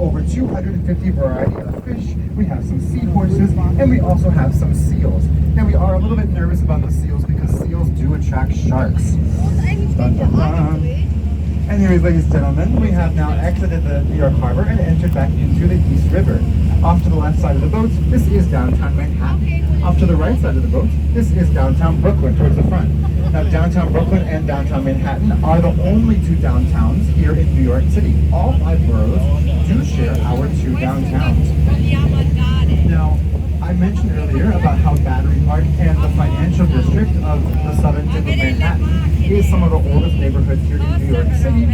over 250 variety of fish. We have some seahorses, and we also have some seals. Now we are a little bit nervous about the seals because seals do attract sharks. Dun, dun, dun. Anyways, ladies and gentlemen, we have now exited the New York Harbor and entered back into the East River. Off to the left side of the boat, this is downtown Manhattan. Off to the right side of the boat, this is downtown Brooklyn towards the front. Now, downtown Brooklyn and downtown Manhattan are the only two downtowns here in New York City. All 5 boroughs do share our 2 downtowns. Now, I mentioned earlier about how Battery Park and the financial district of the southern tip of Manhattan is some of the oldest neighborhoods here in New York City,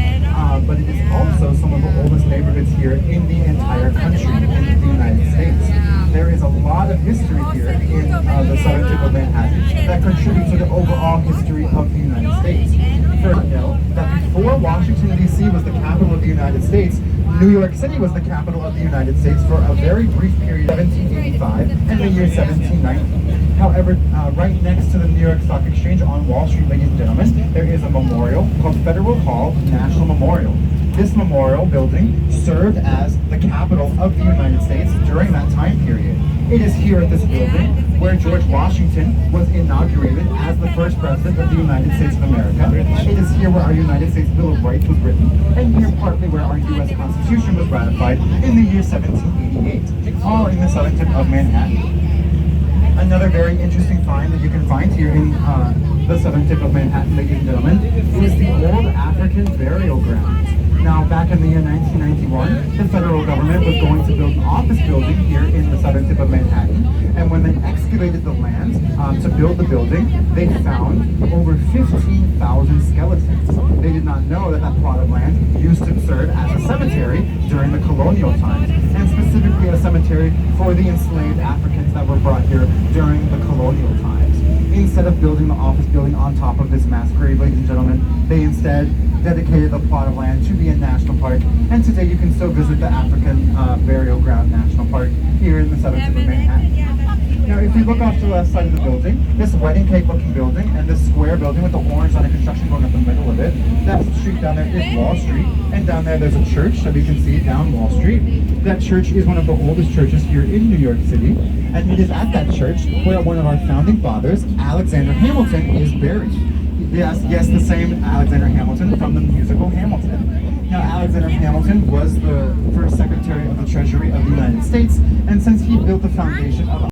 but it is also some of the oldest neighborhoods here in the entire country, in the United States. There is a lot of history here in the southern tip of Manhattan that contributes to the overall history of the United States. First, know that before Washington, D.C. was the capital of the United States, New York City was the capital of the United States for a very brief period, 1785 and the year 1790. However, right next to the New York Stock Exchange on Wall Street, ladies and gentlemen, there is a memorial called Federal Hall National Memorial. This memorial building served as the capital of the United States during that time period. It is here at this building where George Washington was inaugurated as the first president of the United States of America. It is here where our United States Bill of Rights was written, and here partly where our U.S. Constitution was ratified in the year 1788, all in the southern tip of Manhattan. Another very interesting find that you can find here in the southern tip of Manhattan, ladies and gentlemen, is the old African burial grounds. Now, back in the year 1991, the federal government was going to build an office building here in the southern tip of Manhattan, and when they excavated the land to build the building, they found over 15,000 skeletons. They did not know that that plot of land used to serve as a cemetery during the colonial times, and specifically a cemetery for the enslaved Africans that were brought here during the colonial times. Instead of building the office building on top of this mass grave, ladies and gentlemen, they instead dedicated the plot of land to be a national park, and today you can still visit the African Burial Ground National Park here in the southern tip of Manhattan. Now, if we look off to the left side of the building, this wedding cake looking building and this square building with the orange line of construction going up the middle of it, that street down there is Wall Street, and down there there's a church that we can see down Wall Street. That church is one of the oldest churches here in New York City, and it is at that church where one of our founding fathers, Alexander Hamilton, is buried. Yes, the same Alexander Hamilton from the musical Hamilton. Now, Alexander Hamilton was the first Secretary of the Treasury of the United States, and since he built the foundation of